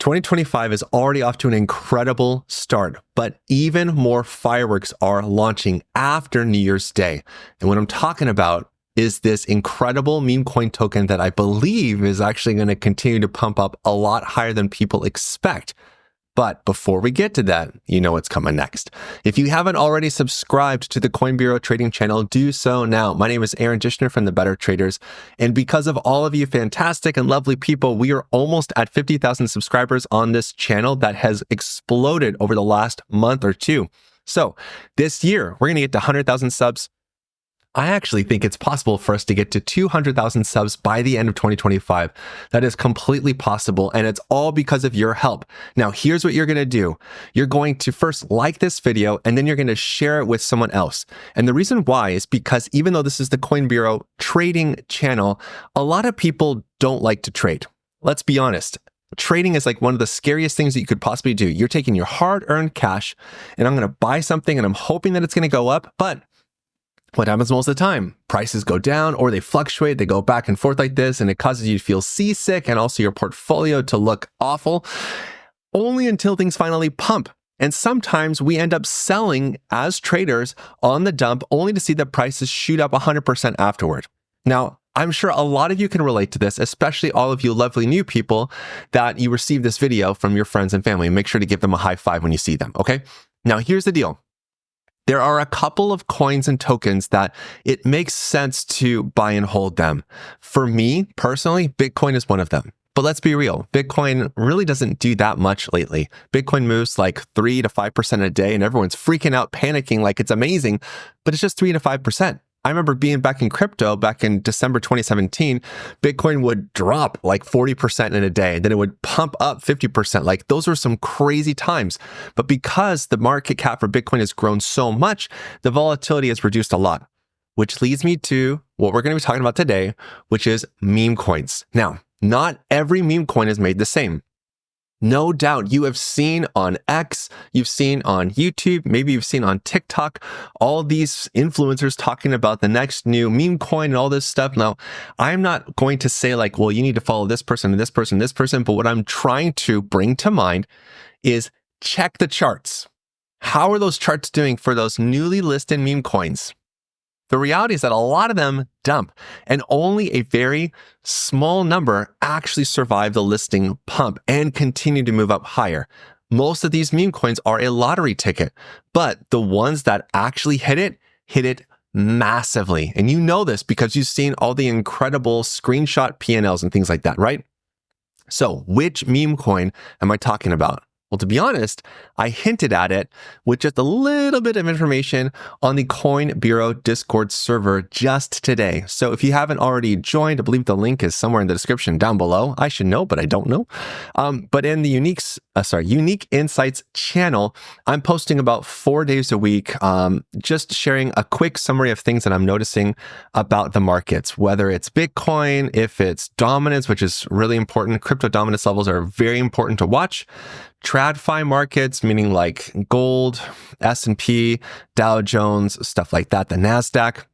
2025 is already off to an incredible start, but even more fireworks are launching after New Year's Day. And what I'm talking about is this incredible meme coin token that I believe is actually going to continue to pump up a lot higher than people expect. But before we get to that, you know what's coming next. If you haven't already subscribed to the Coin Bureau trading channel, do so now. My name is Aaron Dishner from The Better Traders. And because of all of you fantastic and lovely people, we are almost at 50,000 subscribers on this channel that has exploded over the last month or two. So this year, we're going to get to 100,000 subs. I actually think it's possible for us to get to 200,000 subs by the end of 2025. That is completely possible, and it's all because of your help. Now, here's what you're going to do. You're going to first like this video, and then you're going to share it with someone else. And the reason why is because even though this is the Coin Bureau trading channel, a lot of people don't like to trade. Let's be honest. Trading is like one of the scariest things that you could possibly do. You're taking your hard-earned cash, and I'm going to buy something, and I'm hoping that it's going to go up, but what happens most of the time? Prices go down or they fluctuate, they go back and forth like this, and it causes you to feel seasick and also your portfolio to look awful, only until things finally pump. And sometimes we end up selling as traders on the dump only to see the prices shoot up 100% afterward. Now, I'm sure a lot of you can relate to this, especially all of you lovely new people that you receive this video from your friends and family. Make sure to give them a high five when you see them, okay? Now, here's the deal. There are a couple of coins and tokens that it makes sense to buy and hold them. For me, personally, Bitcoin is one of them. But let's be real, Bitcoin really doesn't do that much lately. Bitcoin moves like 3 to 5% a day and everyone's freaking out, panicking like it's amazing, but it's just 3 to 5%. I remember being back in crypto back in December 2017, Bitcoin would drop like 40% in a day. Then it would pump up 50%. Like those were some crazy times. But because the market cap for Bitcoin has grown so much, the volatility has reduced a lot, which leads me to what we're going to be talking about today, which is meme coins. Now, not every meme coin is made the same. No doubt you have seen on X, you've seen on YouTube, maybe you've seen on TikTok, all these influencers talking about the next new meme coin and all this stuff. Now, I'm not going to say like, well, you need to follow this person and this person, this person, but what I'm trying to bring to mind is check the charts. How are those charts doing for those newly listed meme coins? The reality is that a lot of them dump, and only a very small number actually survive the listing pump and continue to move up higher. Most of these meme coins are a lottery ticket, but the ones that actually hit it massively. And you know this because you've seen all the incredible screenshot P&Ls and things like that, right? So which meme coin am I talking about? Well, to be honest, I hinted at it with just a little bit of information on the Coin Bureau Discord server just today. So if you haven't already joined, I believe the link is somewhere in the description down below. I should know, but I don't know. But in the Unique Insights channel, I'm posting about 4 days a week, just sharing a quick summary of things that I'm noticing about the markets, whether it's Bitcoin, if it's dominance, which is really important. Crypto dominance levels are very important to watch. TradFi markets, meaning like gold, S&P, Dow Jones, stuff like that, the NASDAQ.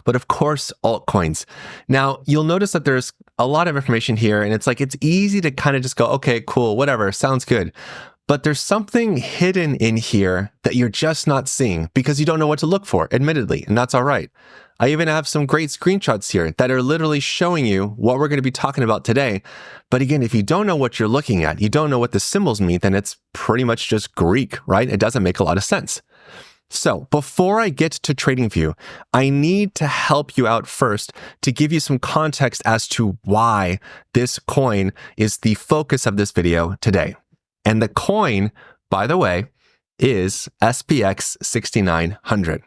But of course, altcoins. Now, you'll notice that there's a lot of information here, and it's like it's easy to kind of just go, okay, cool, whatever, sounds good. But there's something hidden in here that you're just not seeing because you don't know what to look for, admittedly, and that's all right. I even have some great screenshots here that are literally showing you what we're going to be talking about today. But again, if you don't know what you're looking at, you don't know what the symbols mean, then it's pretty much just Greek, right? It doesn't make a lot of sense. So before I get to TradingView, I need to help you out first to give you some context as to why this coin is the focus of this video today. And the coin, by the way, is SPX6900.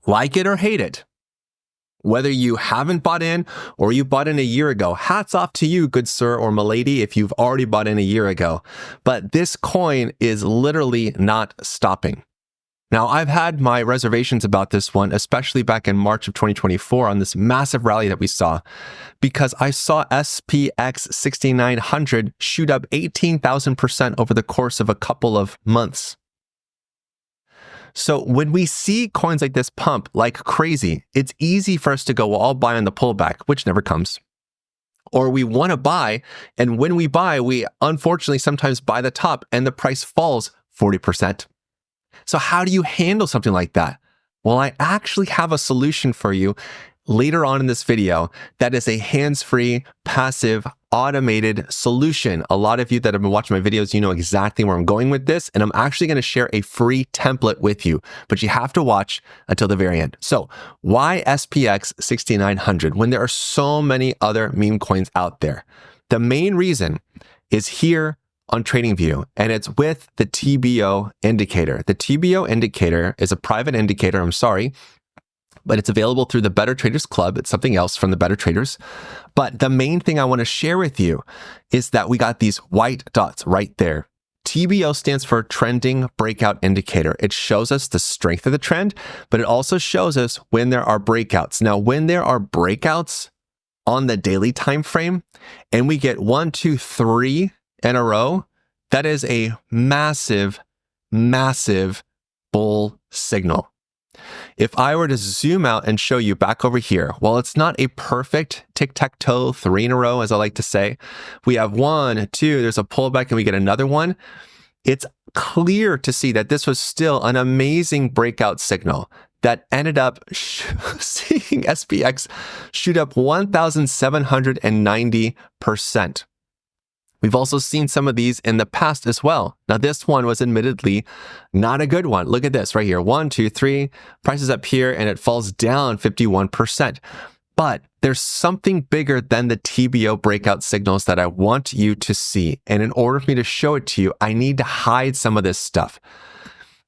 Like it or hate it, whether you haven't bought in or you bought in a year ago, hats off to you, good sir or milady, if you've already bought in a year ago. But this coin is literally not stopping. Now, I've had my reservations about this one, especially back in March of 2024 on this massive rally that we saw, because I saw SPX6900 shoot up 18,000% over the course of a couple of months. So when we see coins like this pump like crazy, it's easy for us to go, well, I'll buy on the pullback, which never comes. Or we want to buy, and when we buy, we unfortunately sometimes buy the top and the price falls 40%. So how do you handle something like that? Well, I actually have a solution for you later on in this video that is a hands-free, passive, automated solution. A lot of you that have been watching my videos, you know exactly where I'm going with this, and I'm actually going to share a free template with you, but you have to watch until the very end. So why SPX6900 when there are so many other meme coins out there? The main reason is here on TradingView, and it's with the TBO Indicator. The TBO Indicator is a private indicator, but it's available through the Better Traders Club. It's something else from the Better Traders. But the main thing I want to share with you is that we got these white dots right there. TBO stands for Trending Breakout Indicator. It shows us the strength of the trend, but it also shows us when there are breakouts. Now, when there are breakouts on the daily time frame, and we get 1, 2, 3 in a row, that is a massive, massive bull signal. If I were to zoom out and show you back over here, while it's not a perfect tic-tac-toe 3 in a row, as I like to say, we have 1, 2, there's a pullback and we get another one. It's clear to see that this was still an amazing breakout signal that ended up seeing SPX shoot up 1,790%. We've also seen some of these in the past as well. Now, this one was admittedly not a good one. Look at this right here. 1, 2, 3, prices up here, and it falls down 51%. But there's something bigger than the TBO breakout signals that I want you to see. And in order for me to show it to you, I need to hide some of this stuff.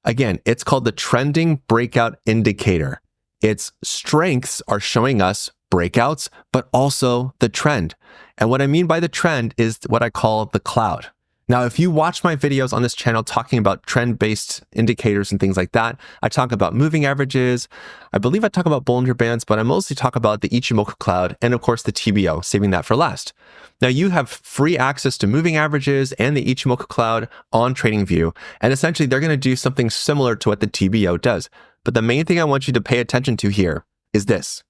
Again, it's called the Trending Breakout Indicator. Its strengths are showing us breakouts, but also the trend. And what I mean by the trend is what I call the cloud. Now, if you watch my videos on this channel talking about trend-based indicators and things like that, I talk about moving averages. I believe I talk about Bollinger Bands, but I mostly talk about the Ichimoku cloud and, of course, the TBO, saving that for last. Now, you have free access to moving averages and the Ichimoku cloud on TradingView, and essentially they're going to do something similar to what the TBO does. But the main thing I want you to pay attention to here is this.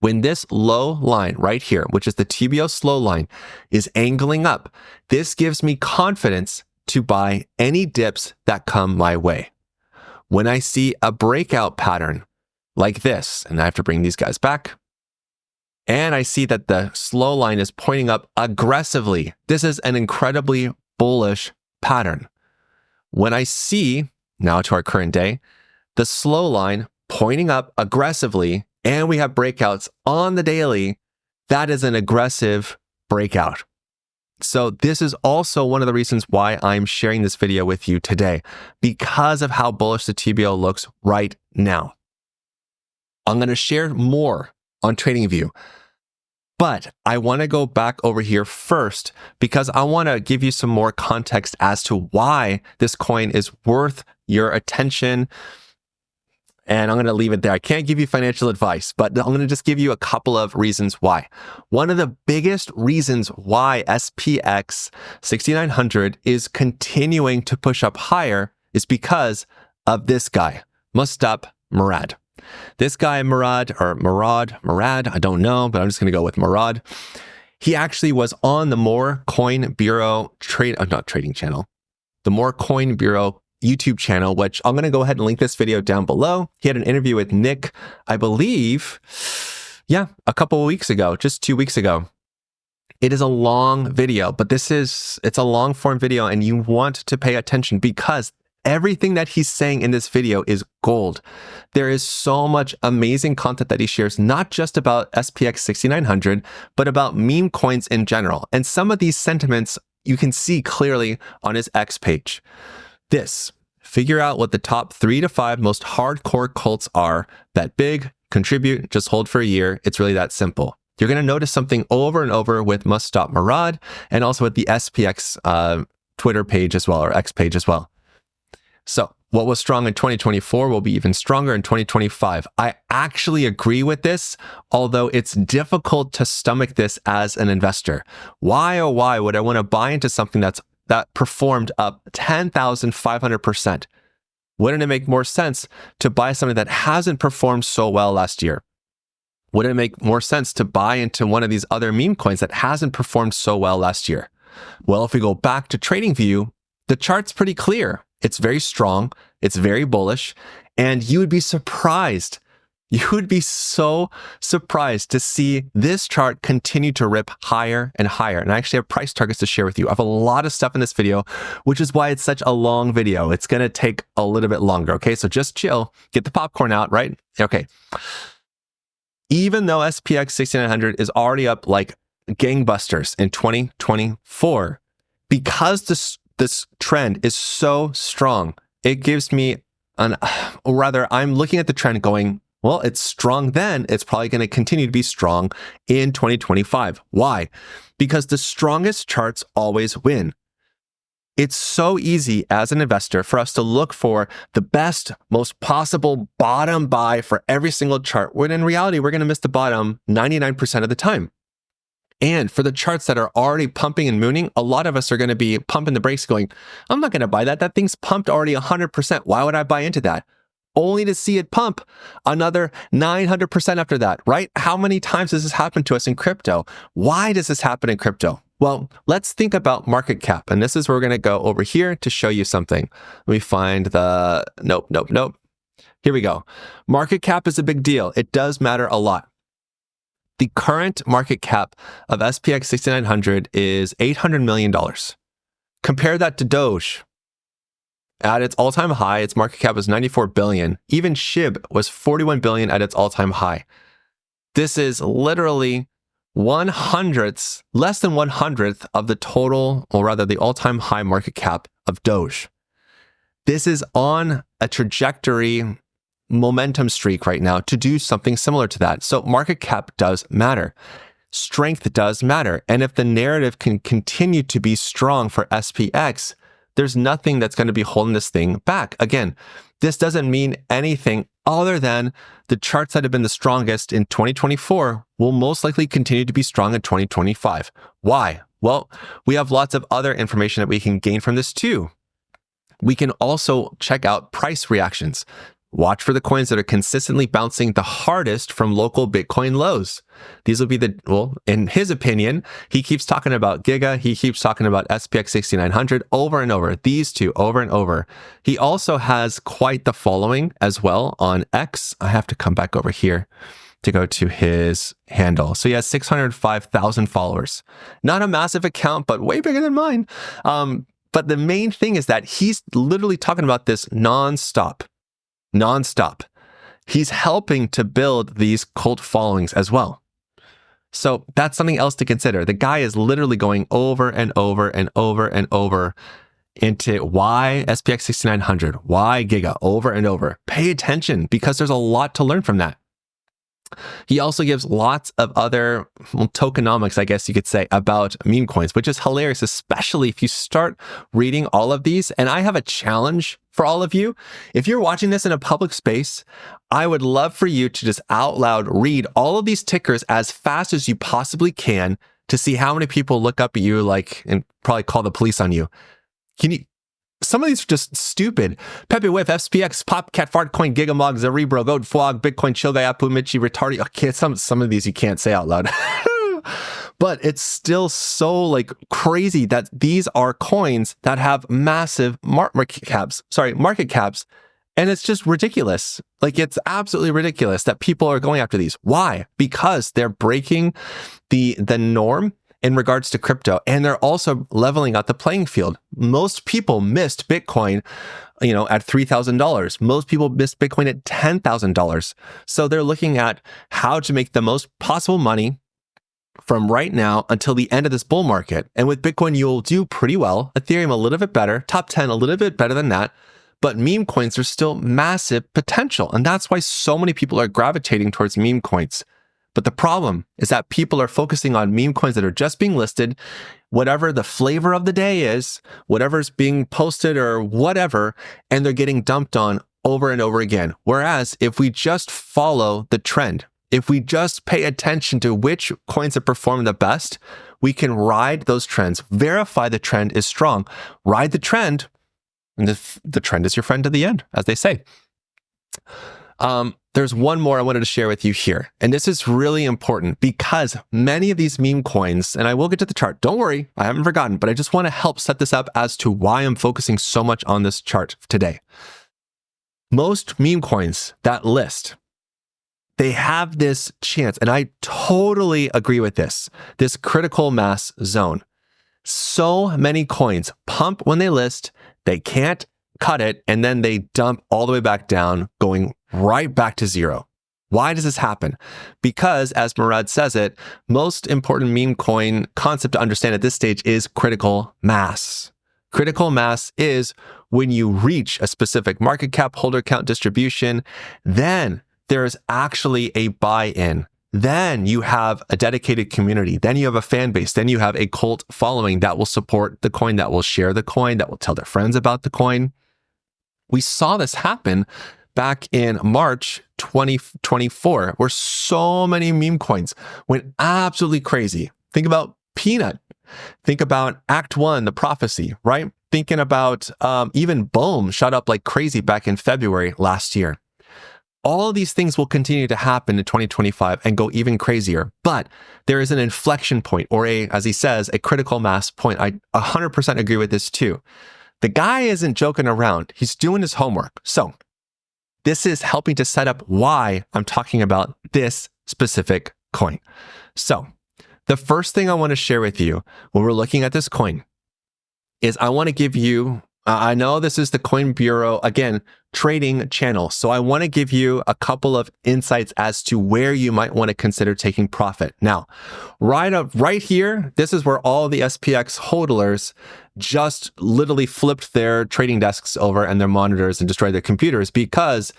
When this low line right here, which is the TBO slow line, is angling up, this gives me confidence to buy any dips that come my way. When I see a breakout pattern like this, and I have to bring these guys back, and I see that the slow line is pointing up aggressively, this is an incredibly bullish pattern. When I see, now to our current day, the slow line pointing up aggressively, and we have breakouts on the daily, that is an aggressive breakout. So this is also one of the reasons why I'm sharing this video with you today, because of how bullish the TBO looks right now. I'm going to share more on TradingView, but I want to go back over here first because I want to give you some more context as to why this coin is worth your attention. And I'm going to leave it there. I can't give you financial advice, but I'm going to just give you a couple of reasons why. One of the biggest reasons why SPX 6900 is continuing to push up higher is because of this guy, Murad. This guy, Murad, I don't know, but I'm just going to go with Murad. He actually was on the More Coin Bureau the More Coin Bureau YouTube channel, which I'm going to go ahead and link this video down below. He had an interview with Nick, I believe, a couple of weeks ago, just 2 weeks ago. It is a long video, but it's a long form video and you want to pay attention because everything that he's saying in this video is gold. There is so much amazing content that he shares, not just about SPX 6900, but about meme coins in general. And some of these sentiments you can see clearly on his X page. Figure out what the top 3 to 5 most hardcore cults are. Bet big, contribute, just hold for a year. It's really that simple. You're going to notice something over and over with Murad and also with the SPX Twitter page as well, or X page as well. So what was strong in 2024 will be even stronger in 2025. I actually agree with this, although it's difficult to stomach this as an investor. Why, oh why would I want to buy into something that performed up 10,500%. Wouldn't it make more sense to buy something that hasn't performed so well last year? Wouldn't it make more sense to buy into one of these other meme coins that hasn't performed so well last year? Well, if we go back to TradingView, the chart's pretty clear. It's very strong. It's very bullish. And you would be surprised. You would be so surprised to see this chart continue to rip higher and higher. And I actually have price targets to share with you. I have a lot of stuff in this video, which is why it's such a long video. It's going to take a little bit longer. Okay, so just chill. Get the popcorn out, right? Okay. Even though SPX6900 is already up like gangbusters in 2024, because this trend is so strong, it gives me or rather, I'm looking at the trend going, well, it's strong then. It's probably going to continue to be strong in 2025. Why? Because the strongest charts always win. It's so easy as an investor for us to look for the best, most possible bottom buy for every single chart, when in reality, we're going to miss the bottom 99% of the time. And for the charts that are already pumping and mooning, a lot of us are going to be pumping the brakes going, I'm not going to buy that. That thing's pumped already 100%. Why would I buy into that? Only to see it pump another 900% after that, right? How many times does this happen to us in crypto? Why does this happen in crypto? Well, let's think about market cap. And this is where we're going to go over here to show you something. Let me find the, nope. Here we go. Market cap is a big deal. It does matter a lot. The current market cap of SPX 6900 is $800 million. Compare that to Doge. At its all-time high, its market cap was $94 billion. Even SHIB was $41 billion at its all-time high. This is literally less than 1/100th of the total, or rather the all-time high market cap of Doge. This is on a trajectory momentum streak right now to do something similar to that. So market cap does matter. Strength does matter. And if the narrative can continue to be strong for SPX, there's nothing that's going to be holding this thing back. Again, this doesn't mean anything other than the charts that have been the strongest in 2024 will most likely continue to be strong in 2025. Why? Well, we have lots of other information that we can gain from this too. We can also check out price reactions. Watch for the coins that are consistently bouncing the hardest from local Bitcoin lows. These will be well, in his opinion, he keeps talking about Giga. He keeps talking about SPX 6900 over and over, these two over and over. He also has quite the following as well on X. I have to come back over here to go to his handle. So he has 605,000 followers. Not a massive account, but way bigger than mine. But the main thing is that he's literally talking about this nonstop. He's helping to build these cult followings as well. So that's something else to consider. The guy is literally going over and over and over and over into why SPX 6900, why Giga, over and over. Pay attention because there's a lot to learn from that. He also gives lots of other tokenomics, I guess you could say, about meme coins, which is hilarious, especially if you start reading all of these. And I have a challenge for all of you. If you're watching this in a public space, I would love for you to just out loud read all of these tickers as fast as you possibly can to see how many people look up at you and probably call the police on you. Some of these are just stupid. Pepe Whiff, SPX, Pop, Cat, Fart, Coin, Gigamog, Zerebro, Goat, Flog, Bitcoin, Chill Guy, Apu, Michi, Retardi. Okay, some of these you can't say out loud. But it's still so crazy that these are coins that have massive market caps. And it's just ridiculous. It's absolutely ridiculous that people are going after these. Why? Because they're breaking the norm in regards to crypto, and they're also leveling out the playing field. Most people missed Bitcoin, at $3,000. Most people missed Bitcoin at $10,000. So they're looking at how to make the most possible money from right now until the end of this bull market. And with Bitcoin, you'll do pretty well. Ethereum, a little bit better. Top 10, a little bit better than that. But meme coins are still massive potential. And that's why so many people are gravitating towards meme coins. But the problem is that people are focusing on meme coins that are just being listed, whatever the flavor of the day is, whatever's being posted or whatever, and they're getting dumped on over and over again. Whereas if we just follow the trend, if we just pay attention to which coins have performed the best, we can ride those trends, verify the trend is strong, ride the trend, and the trend is your friend to the end, as they say. There's one more I wanted to share with you here. And this is really important because many of these meme coins, and I will get to the chart, don't worry, I haven't forgotten, but I just want to help set this up as to why I'm focusing so much on this chart today. Most meme coins that list, they have this chance, and I totally agree with this critical mass zone. So many coins pump when they list, they can't cut it, and then they dump all the way back down, going right back to zero. Why does this happen? Because, as Murad says it, most important meme coin concept to understand at this stage is critical mass. Critical mass is when you reach a specific market cap, holder count distribution, then there's actually a buy-in. Then you have a dedicated community. Then you have a fan base. Then you have a cult following that will support the coin, that will share the coin, that will tell their friends about the coin. We saw this happen back in March 2024, where so many meme coins went absolutely crazy. Think about Peanut. Think about Act 1, the prophecy, right? Thinking about even Boom shot up like crazy back in February last year. All of these things will continue to happen in 2025 and go even crazier. But there is an inflection point, or as he says, a critical mass point. I 100% agree with this too. The guy isn't joking around. He's doing his homework. So this is helping to set up why I'm talking about this specific coin. So the first thing I want to share with you when we're looking at this coin is I want to give you, I know this is the Coin Bureau, again, trading channel. So I want to give you a couple of insights as to where you might want to consider taking profit. Now, right here, this is where all the SPX hodlers just literally flipped their trading desks over and their monitors and destroyed their computers because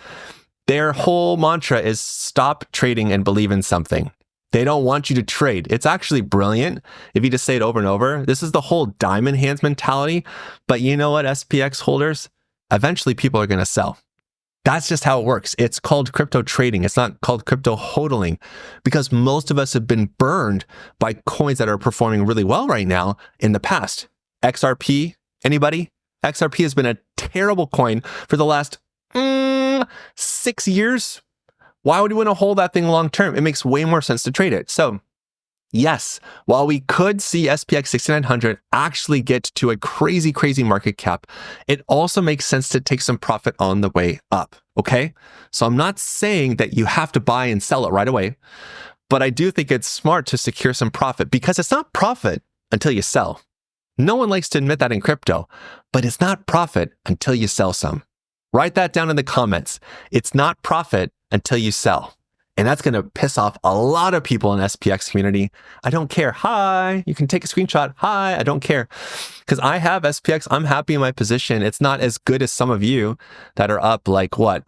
their whole mantra is stop trading and believe in something. They don't want you to trade. It's actually brilliant if you just say it over and over. This is the whole diamond hands mentality. But you know what, SPX holders? Eventually people are going to sell. That's just how it works. It's called crypto trading. It's not called crypto HODLing because most of us have been burned by coins that are performing really well right now in the past. XRP, anybody? XRP has been a terrible coin for the last 6 years. Why would you want to hold that thing long term? It makes way more sense to trade it. So yes, while we could see SPX6900 actually get to a crazy, crazy market cap, it also makes sense to take some profit on the way up, okay? So I'm not saying that you have to buy and sell it right away, but I do think it's smart to secure some profit because it's not profit until you sell. No one likes to admit that in crypto, but it's not profit until you sell some. Write that down in the comments. It's not profit until you sell. And that's going to piss off a lot of people in the SPX community. I don't care. Hi, you can take a screenshot. Hi, I don't care. Because I have SPX. I'm happy in my position. It's not as good as some of you that are up like what?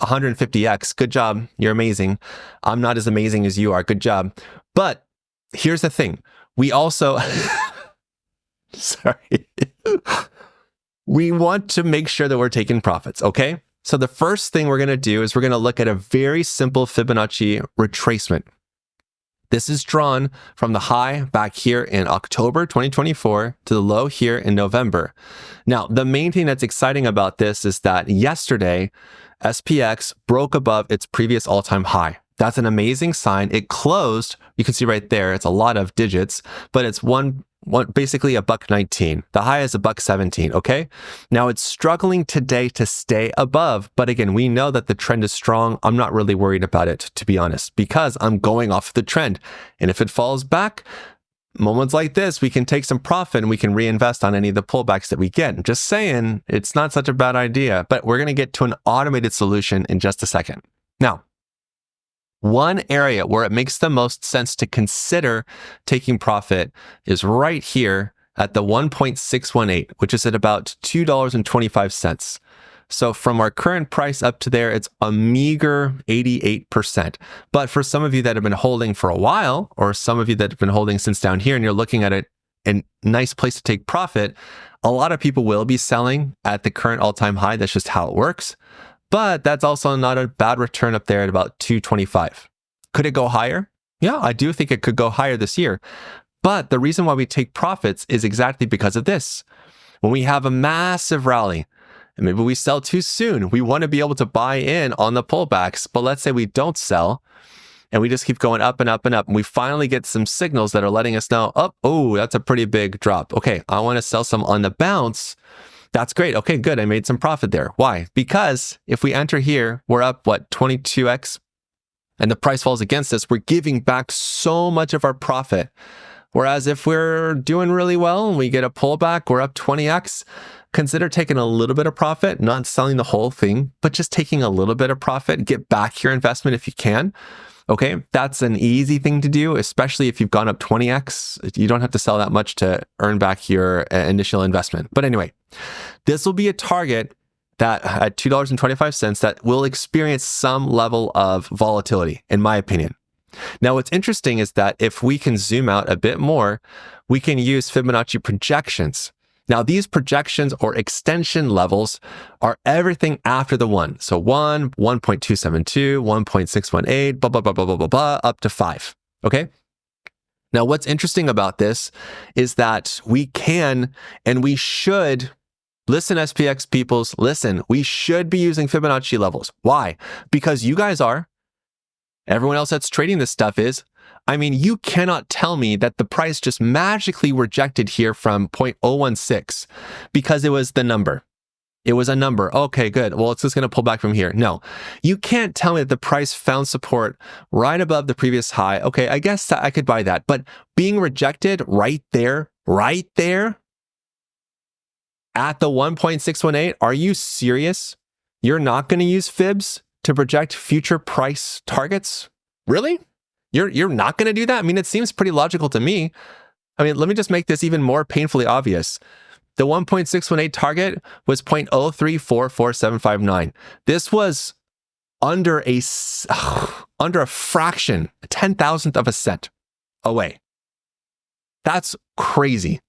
150x. Good job. You're amazing. I'm not as amazing as you are. Good job. But here's the thing. We also, sorry. We want to make sure that we're taking profits, okay? So the first thing we're going to do is we're going to look at a very simple Fibonacci retracement. This is drawn from the high back here in October 2024 to the low here in November. Now, the main thing that's exciting about this is that yesterday, SPX broke above its previous all-time high. That's an amazing sign. It closed, you can see right there, it's a lot of digits, but it's basically $1.19. The high is $1.17, okay? Now it's struggling today to stay above, but again, we know that the trend is strong. I'm not really worried about it, to be honest, because I'm going off the trend. And if it falls back, moments like this, we can take some profit and we can reinvest on any of the pullbacks that we get. I'm just saying, it's not such a bad idea, but we're going to get to an automated solution in just a second. Now, one area where it makes the most sense to consider taking profit is right here at the 1.618, which is at about $2.25. So from our current price up to there, it's a meager 88%. But for some of you that have been holding for a while, or some of you that have been holding since down here, and you're looking at it, a nice place to take profit, a lot of people will be selling at the current all-time high. That's just how it works. But that's also not a bad return up there at about 225. Could it go higher? Yeah, I do think it could go higher this year. But the reason why we take profits is exactly because of this. When we have a massive rally and maybe we sell too soon. We want to be able to buy in on the pullbacks, but let's say we don't sell and we just keep going up and up and up. And we finally get some signals that are letting us know, oh, that's a pretty big drop. Okay, I want to sell some on the bounce. That's great. Okay, good. I made some profit there. Why? Because if we enter here, we're up, 22x, and the price falls against us, we're giving back so much of our profit. Whereas if we're doing really well and we get a pullback, we're up 20x, consider taking a little bit of profit, not selling the whole thing, but just taking a little bit of profit, get back your investment if you can. Okay, that's an easy thing to do, especially if you've gone up 20x. You don't have to sell that much to earn back your initial investment. But anyway, this will be a target that at $2.25 that will experience some level of volatility, in my opinion. Now, what's interesting is that if we can zoom out a bit more, we can use Fibonacci projections. Now, these projections or extension levels are everything after the 1. So 1, 1.272, 1.618, blah, blah, blah, blah, blah, blah, blah, up to 5. Okay? Now, what's interesting about this is that we can and we should, listen, SPX peoples, listen, we should be using Fibonacci levels. Why? Because you guys are. Everyone else that's trading this stuff is. I mean, you cannot tell me that the price just magically rejected here from 0.016 because it was the number. It was a number. Okay, good. Well, it's just going to pull back from here. No, you can't tell me that the price found support right above the previous high. Okay, I guess I could buy that. But being rejected right there at the 1.618, are you serious? You're not going to use fibs to project future price targets? Really? You're not going to do that? I mean, it seems pretty logical to me. I mean, let me just make this even more painfully obvious. The 1.618 target was 0.0344759. This was under a fraction, a 10,000th of a cent away. That's crazy.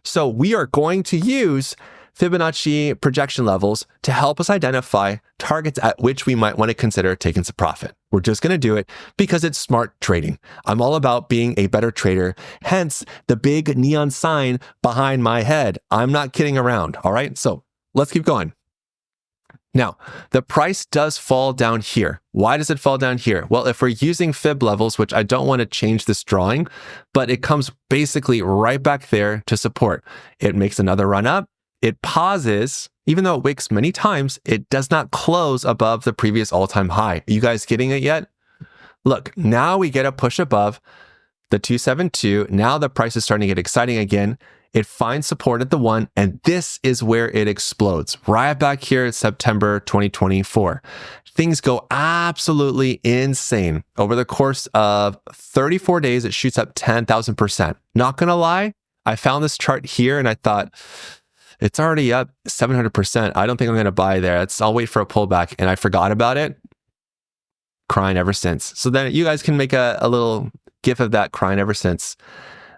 So we are going to use Fibonacci projection levels to help us identify targets at which we might want to consider taking some profit. We're just going to do it because it's smart trading. I'm all about being a better trader, hence the big neon sign behind my head. I'm not kidding around, all right? So let's keep going. Now, the price does fall down here. Why does it fall down here? Well, if we're using fib levels, which I don't want to change this drawing, but it comes basically right back there to support. It makes another run up. It pauses, even though it wicks many times, it does not close above the previous all-time high. Are you guys getting it yet? Look, now we get a push above the 272. Now the price is starting to get exciting again. It finds support at the 1, and this is where it explodes. Right back here in September 2024. Things go absolutely insane. Over the course of 34 days, it shoots up 10,000%. Not gonna lie, I found this chart here and I thought, it's already up 700%. I don't think I'm going to buy there. I'll wait for a pullback. And I forgot about it. Crying ever since. So then you guys can make a little gif of that crying ever since.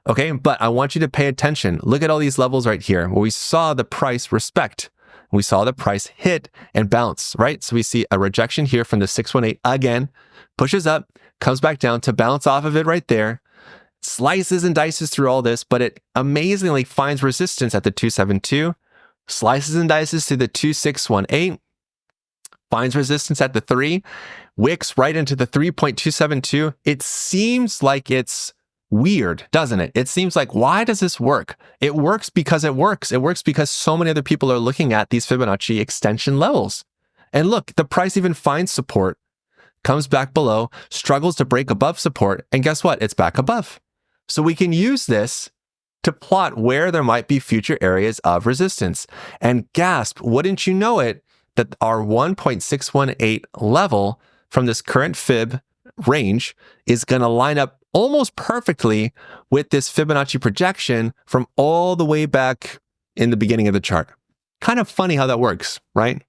Okay, but I want you to pay attention. Look at all these levels right here where we saw the price respect. We saw the price hit and bounce, right? So we see a rejection here from the 618 again, pushes up, comes back down to bounce off of it right there. Slices and dices through all this, but it amazingly finds resistance at the 272, slices and dices through the 2618, finds resistance at the 3, wicks right into the 3.272. It seems like it's weird, doesn't it? It seems like, why does this work? It works because it works. It works because so many other people are looking at these Fibonacci extension levels. And look, the price even finds support, comes back below, struggles to break above support, and guess what? It's back above. So we can use this to plot where there might be future areas of resistance. And gasp, wouldn't you know it, that our 1.618 level from this current fib range is going to line up almost perfectly with this Fibonacci projection from all the way back in the beginning of the chart. Kind of funny how that works, right?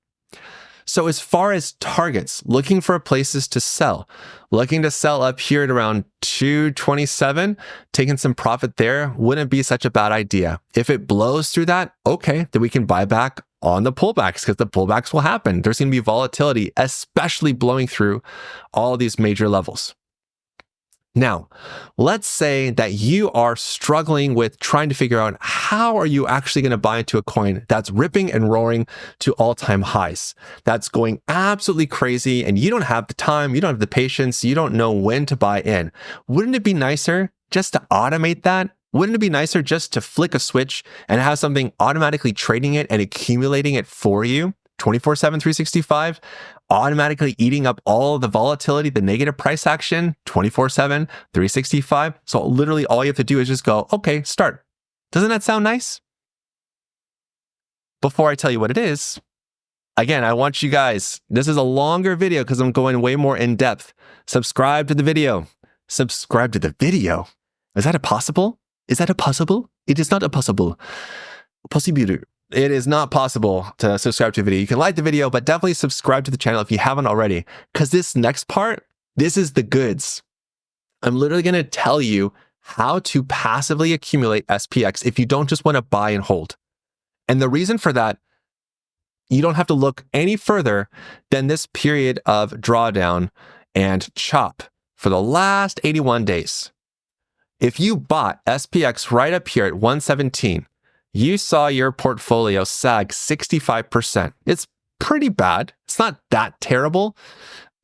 So as far as targets, looking for places to sell, looking to sell up here at around 227, taking some profit there wouldn't be such a bad idea. If it blows through that, okay, then we can buy back on the pullbacks because the pullbacks will happen. There's going to be volatility, especially blowing through all these major levels. Now, let's say that you are struggling with trying to figure out how are you actually going to buy into a coin that's ripping and roaring to all-time highs, that's going absolutely crazy, and you don't have the time, you don't have the patience, you don't know when to buy in. Wouldn't it be nicer just to automate that? Wouldn't it be nicer just to flick a switch and have something automatically trading it and accumulating it for you 24/7, 365, automatically eating up all of the volatility, the negative price action 24/7, 365? So literally all you have to do is just go, okay, start. Doesn't that sound nice? Before I tell you what it is, again, I want you guys, this is a longer video because I'm going way more in depth. Subscribe to the video. Subscribe to the video. Is that possible? Is that possible? It is not possible. Possible. It is not possible to subscribe to the video. You can like the video, but definitely subscribe to the channel if you haven't already, because this next part, this is the goods. I'm literally going to tell you how to passively accumulate SPX if you don't just want to buy and hold. And the reason for that, you don't have to look any further than this period of drawdown and chop for the last 81 days. If you bought SPX right up here at 117, you saw your portfolio sag 65%. It's pretty bad. It's not that terrible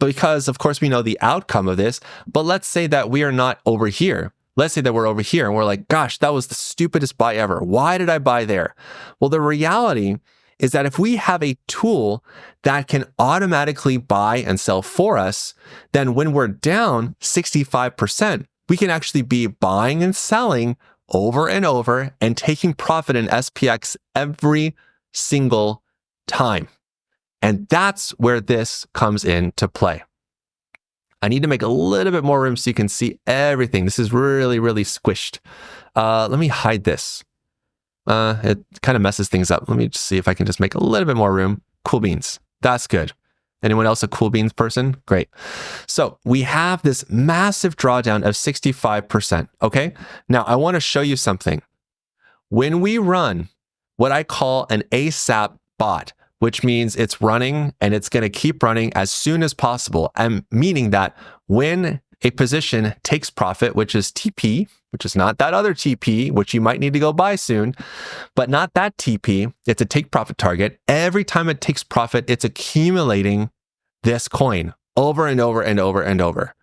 because, of course, we know the outcome of this. But let's say that we are not over here. Let's say that we're over here and we're like, gosh, that was the stupidest buy ever. Why did I buy there? Well, the reality is that if we have a tool that can automatically buy and sell for us, then when we're down 65%, we can actually be buying and selling over and over and taking profit in SPX every single time. And that's where this comes into play. I need to make a little bit more room so you can see everything. This is really, really squished. Let me hide this. It kind of messes things up. Let me just see if I can just make a little bit more room. Cool beans. That's good. Anyone else a cool beans person? Great. So we have this massive drawdown of 65%, okay? Now I want to show you something. When we run what I call an ASAP bot, which means it's running and it's going to keep running as soon as possible, and meaning that when a position takes profit, which is TP, which is not that other TP, which you might need to go buy soon, but not that TP, it's a take profit target. Every time it takes profit, it's accumulating this coin over and over and over and over.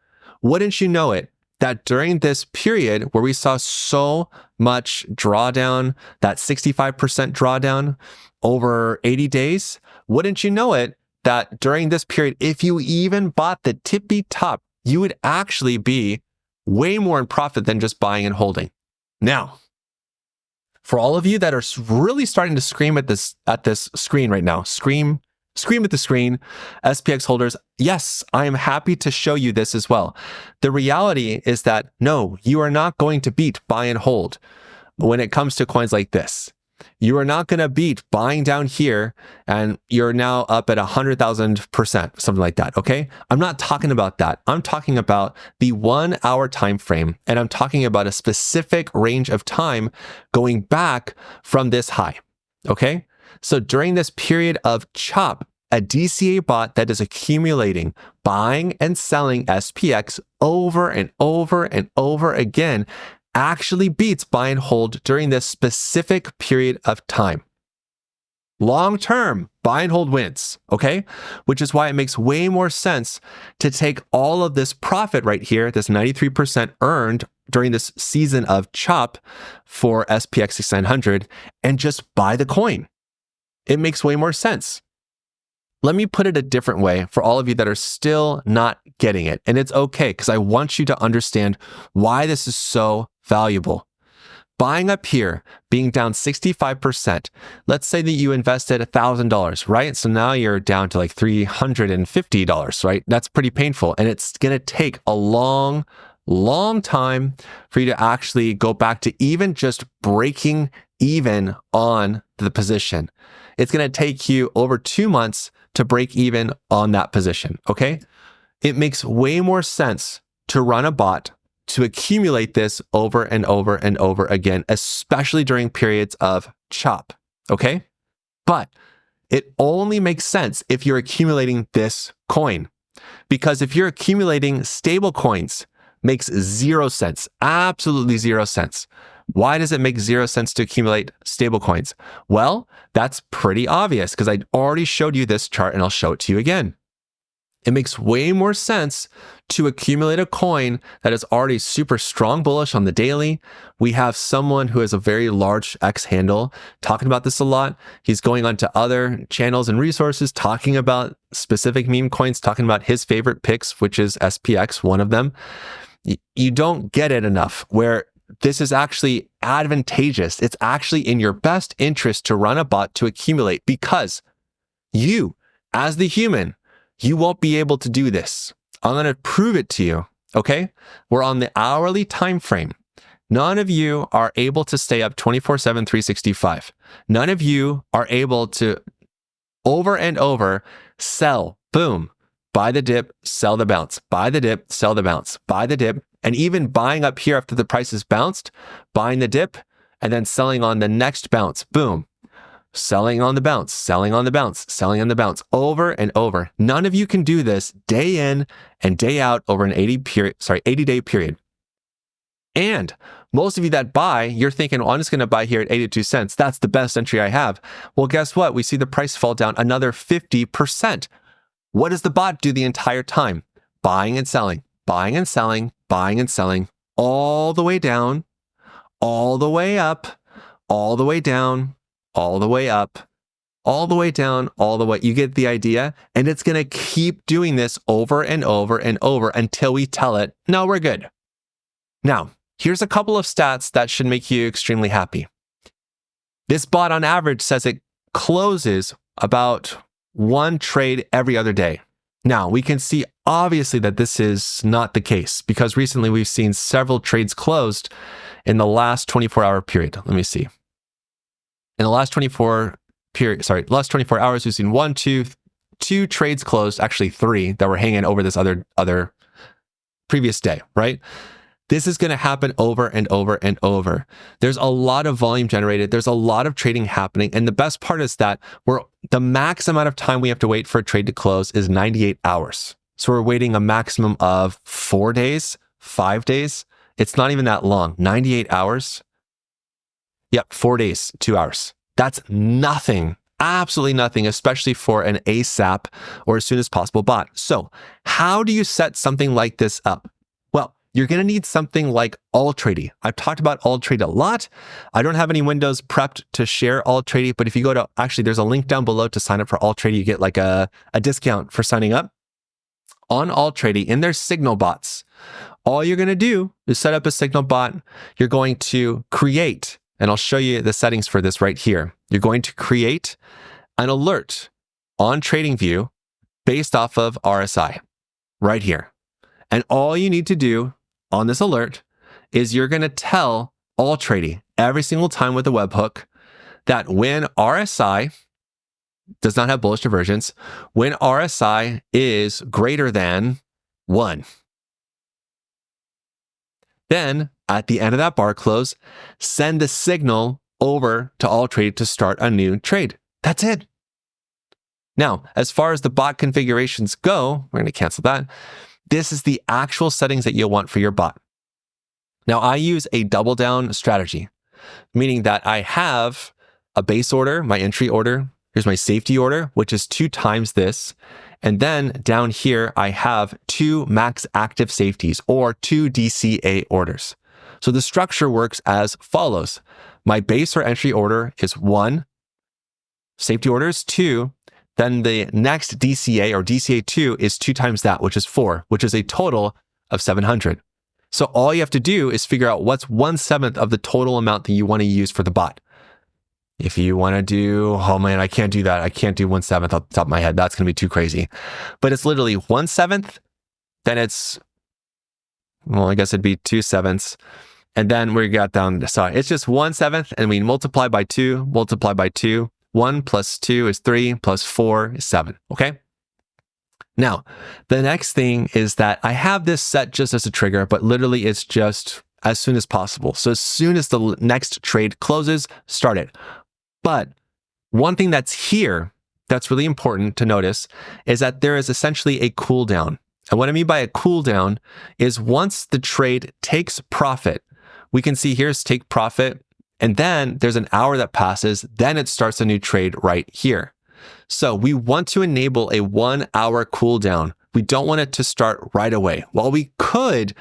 Wouldn't you know it, that during this period where we saw so much drawdown, that 65% drawdown over 80 days, wouldn't you know it, that during this period, if you even bought the tippy top, you would actually be way more in profit than just buying and holding. Now, for all of you that are really starting to scream at this screen right now, scream at the screen, SPX holders, yes, I am happy to show you this as well. The reality is that no, you are not going to beat buy and hold when it comes to coins like this. You are not going to beat buying down here and you're now up at 100,000%, something like that, okay? I'm not talking about that. I'm talking about the 1 hour time frame, and I'm talking about a specific range of time going back from this high, okay? So during this period of chop, a DCA bot that is accumulating, buying and selling SPX over and over and over again actually beats buy and hold during this specific period of time. Long term, buy and hold wins, okay? Which is why it makes way more sense to take all of this profit right here, this 93% earned during this season of chop for SPX6900, and just buy the coin. It makes way more sense. Let me put it a different way for all of you that are still not getting it. And it's okay, because I want you to understand why this is so valuable. Buying up here, being down 65%, let's say that you invested $1,000, right? So now you're down to like $350, right? That's pretty painful. And it's going to take a long time for you to actually go back to even just breaking even on the position. It's going to take you over 2 months to break even on that position, okay? It makes way more sense to run a bot to accumulate this over and over and over again, especially during periods of chop, okay? But it only makes sense if you're accumulating this coin. Because if you're accumulating stable coins, makes 0 cents, absolutely 0 cents. Why does it make 0 cents to accumulate stablecoins? Well, that's pretty obvious because I already showed you this chart and I'll show it to you again. It makes way more sense to accumulate a coin that is already super strong bullish on the daily. We have someone who has a very large X handle talking about this a lot. He's going on to other channels and resources talking about specific meme coins, talking about his favorite picks, which is SPX, one of them. You don't get it enough where this is actually advantageous. It's actually in your best interest to run a bot to accumulate because you, as the human, you won't be able to do this. I'm going to prove it to you, okay? We're on the hourly time frame. None of you are able to stay up 24/7, 365. None of you are able to over and over sell, boom, buy the dip, sell the bounce, buy the dip, sell the bounce, buy the dip, and even buying up here after the price is bounced, buying the dip, and then selling on the next bounce, boom. Selling on the bounce, selling on the bounce, selling on the bounce, over and over. None of you can do this day in and day out over an 80-day period. And most of you that buy, you're thinking, well, I'm just going to buy here at 82 cents. That's the best entry I have. Well, guess what? We see the price fall down another 50%. What does the bot do the entire time? Buying and selling, buying and selling, buying and selling, all the way down, all the way up, all the way down, all the way up, all the way down, all the way. You get the idea? And it's going to keep doing this over and over and over until we tell it, no, we're good. Now, here's a couple of stats that should make you extremely happy. This bot on average says it closes about 1 trade every other day. Now, we can see obviously that this is not the case because recently we've seen several trades closed in the last 24-hour period. Let me see. In the last 24 hours, we've seen two trades closed, actually 3 that were hanging over this other previous day, right? This is going to happen over and over and over. There's a lot of volume generated. There's a lot of trading happening. And the best part is that the max amount of time we have to wait for a trade to close is 98 hours. So we're waiting a maximum of 4 days, 5 days. It's not even that long, 98 hours. Yep, 4 days, 2 hours. That's nothing, absolutely nothing, especially for an ASAP or as soon as possible bot. So how do you set something like this up? Well, you're going to need something like Altrady. I've talked about Altrady a lot. I don't have any windows prepped to share Altrady, but if you go to, actually, there's a link down below to sign up for Altrady. You get like a discount for signing up. On Altrady, in their signal bots, all you're going to do is set up a signal bot. You're going to create, and I'll show you the settings for this right here. You're going to create an alert on TradingView based off of RSI right here. And all you need to do on this alert is you're going to tell Altrady every single time with a webhook that when RSI does not have bullish divergence, when RSI is greater than 1, then at the end of that bar close, send the signal over to Altrady to start a new trade. That's it. Now, as far as the bot configurations go, we're going to cancel that. This is the actual settings that you'll want for your bot. Now, I use a double down strategy, meaning that I have a base order, my entry order. Here's my safety order, which is 2 times this. And then down here, I have 2 max active safeties or 2 DCA orders. So the structure works as follows. My base or entry order is 1, safety order is 2, then the next DCA or DCA2 is 2 times that, which is 4, which is a total of 700. So all you have to do is figure out what's 1/7 of the total amount that you want to use for the bot. If you want to do, oh man, I can't do that. I can't do 1/7 off the top of my head. That's going to be too crazy. But it's literally 1/7, then it's, well, I guess it'd be 2/7. And then we got down, sorry, it's just 1/7 and we multiply by 2, multiply by 2. 1 plus 2 is 3, plus 4 is 7, okay? Now, the next thing is that I have this set just as a trigger, but literally it's just as soon as possible. So as soon as the next trade closes, start it. But one thing that's here that's really important to notice is that there is essentially a cooldown. And what I mean by a cool down is once the trade takes profit, we can see here's take profit, and then there's an hour that passes, then it starts a new trade right here. So we want to enable a 1 hour cool down. We don't want it to start right away. While we could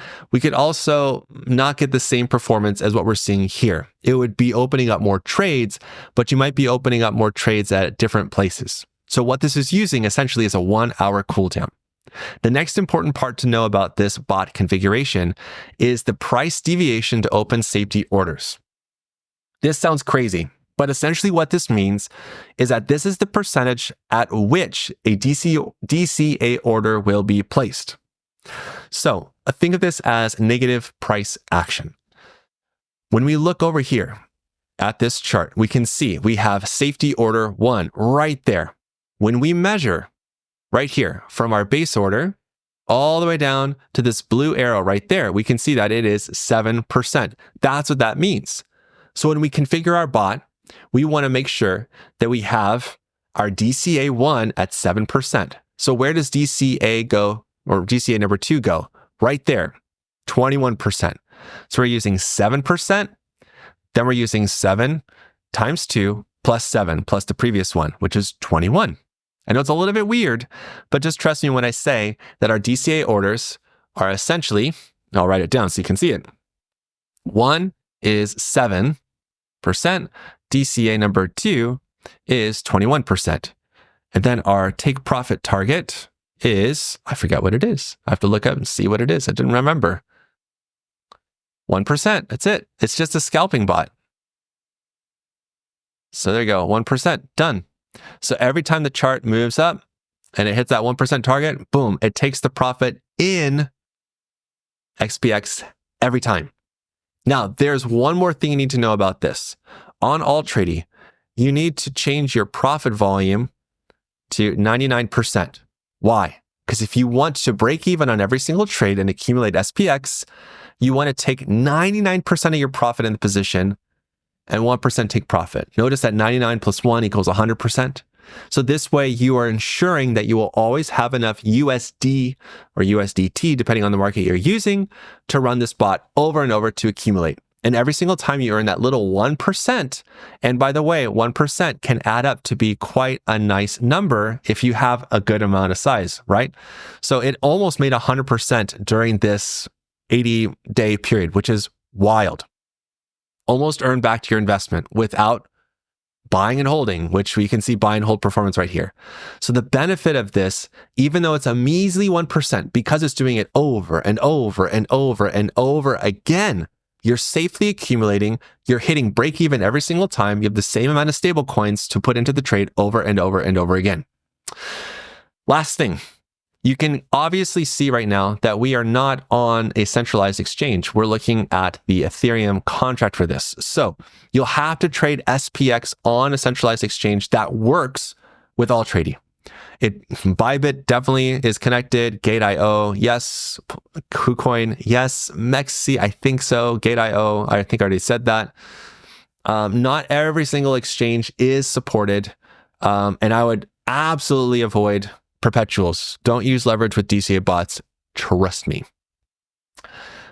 also not get the same performance as what we're seeing here. It would be opening up more trades, but you might be opening up more trades at different places. So what this is using essentially is a 1 hour cool down. The next important part to know about this bot configuration is the price deviation to open safety orders. This sounds crazy, but essentially what this means is that this is the percentage at which a DCA order will be placed. So think of this as negative price action. When we look over here at this chart, we can see we have safety order 1 right there. When we measure right here from our base order all the way down to this blue arrow right there, we can see that it is 7%. That's what that means. So when we configure our bot, we want to make sure that we have our DCA 1 at 7%. So where does DCA go, or DCA number 2 go? Right there, 21%. So we're using 7%, then we're using 7 times 2 plus 7 plus the previous one, which is 21. I know it's a little bit weird, but just trust me when I say that our DCA orders are essentially, I'll write it down so you can see it. 1 is 7%, DCA number 2 is 21%. And then our take profit target is, I forgot what it is. I have to look up and see what it is. I didn't remember. 1%, that's it. It's just a scalping bot. So there you go, 1%, done. So every time the chart moves up and it hits that 1% target, boom, it takes the profit in SPX every time. Now, there's one more thing you need to know about this. On Altrady, you need to change your profit volume to 99%. Why? Because if you want to break even on every single trade and accumulate SPX, you want to take 99% of your profit in the position and 1% take profit. Notice that 99 plus 1 equals 100%. So this way you are ensuring that you will always have enough USD or USDT, depending on the market you're using, to run this bot over and over to accumulate. And every single time you earn that little 1%, and by the way, 1% can add up to be quite a nice number if you have a good amount of size, right? So it almost made 100% during this 80-day period, which is wild. Almost earn back to your investment without buying and holding, which we can see buy and hold performance right here. So the benefit of this, even though it's a measly 1%, because it's doing it over and over and over and over again, you're safely accumulating, you're hitting break even every single time, you have the same amount of stable coins to put into the trade over and over and over again. Last thing, you can obviously see right now that we are not on a centralized exchange. We're looking at the Ethereum contract for this. So you'll have to trade SPX on a centralized exchange that works with Altrady. Bybit definitely is connected. Gate.io, yes. KuCoin, yes. Mexi, I think so. Gate.io, I think I already said that. Not every single exchange is supported. And I would absolutely avoid perpetuals. Don't use leverage with DCA bots. Trust me.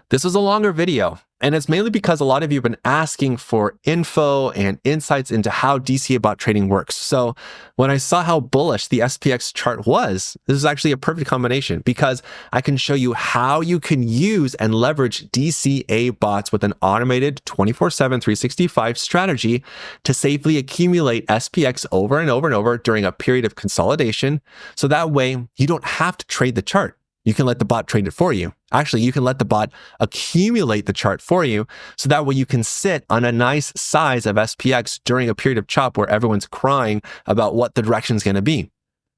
This was a longer video, and it's mainly because a lot of you have been asking for info and insights into how DCA bot trading works. So when I saw how bullish the SPX chart was, this is actually a perfect combination because I can show you how you can use and leverage DCA bots with an automated 24/7, 365 strategy to safely accumulate SPX over and over and over during a period of consolidation. So that way you don't have to trade the chart. You can let the bot trade it for you. Actually, you can let the bot accumulate the chart for you. So that way you can sit on a nice size of SPX during a period of chop where everyone's crying about what the direction is going to be.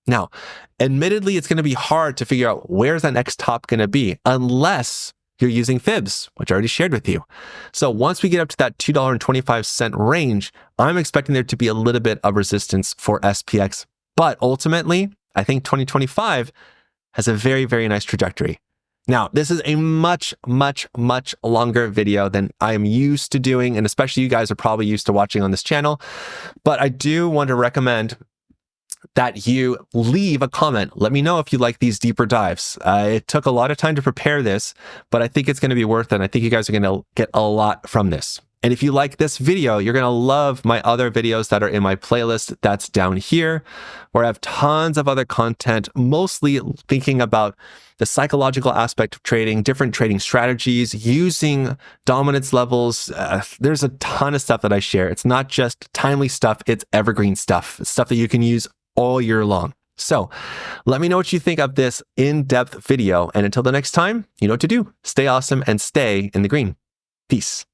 Now, admittedly, it's going to be hard to figure out where's that next top going to be unless you're using fibs, which I already shared with you. So once we get up to that $2.25 range, I'm expecting there to be a little bit of resistance for SPX. But ultimately, I think 2025 has a very, very nice trajectory. Now, this is a much, much, much longer video than I am used to doing, and especially you guys are probably used to watching on this channel. But I do want to recommend that you leave a comment. Let me know if you like these deeper dives. It took a lot of time to prepare this, but I think it's going to be worth it. I think you guys are going to get a lot from this. And if you like this video, you're going to love my other videos that are in my playlist that's down here, where I have tons of other content, mostly thinking about the psychological aspect of trading, different trading strategies, using dominance levels. There's a ton of stuff that I share. It's not just timely stuff, it's evergreen stuff. It's stuff that you can use all year long. So let me know what you think of this in-depth video. And until the next time, you know what to do. Stay awesome and stay in the green. Peace.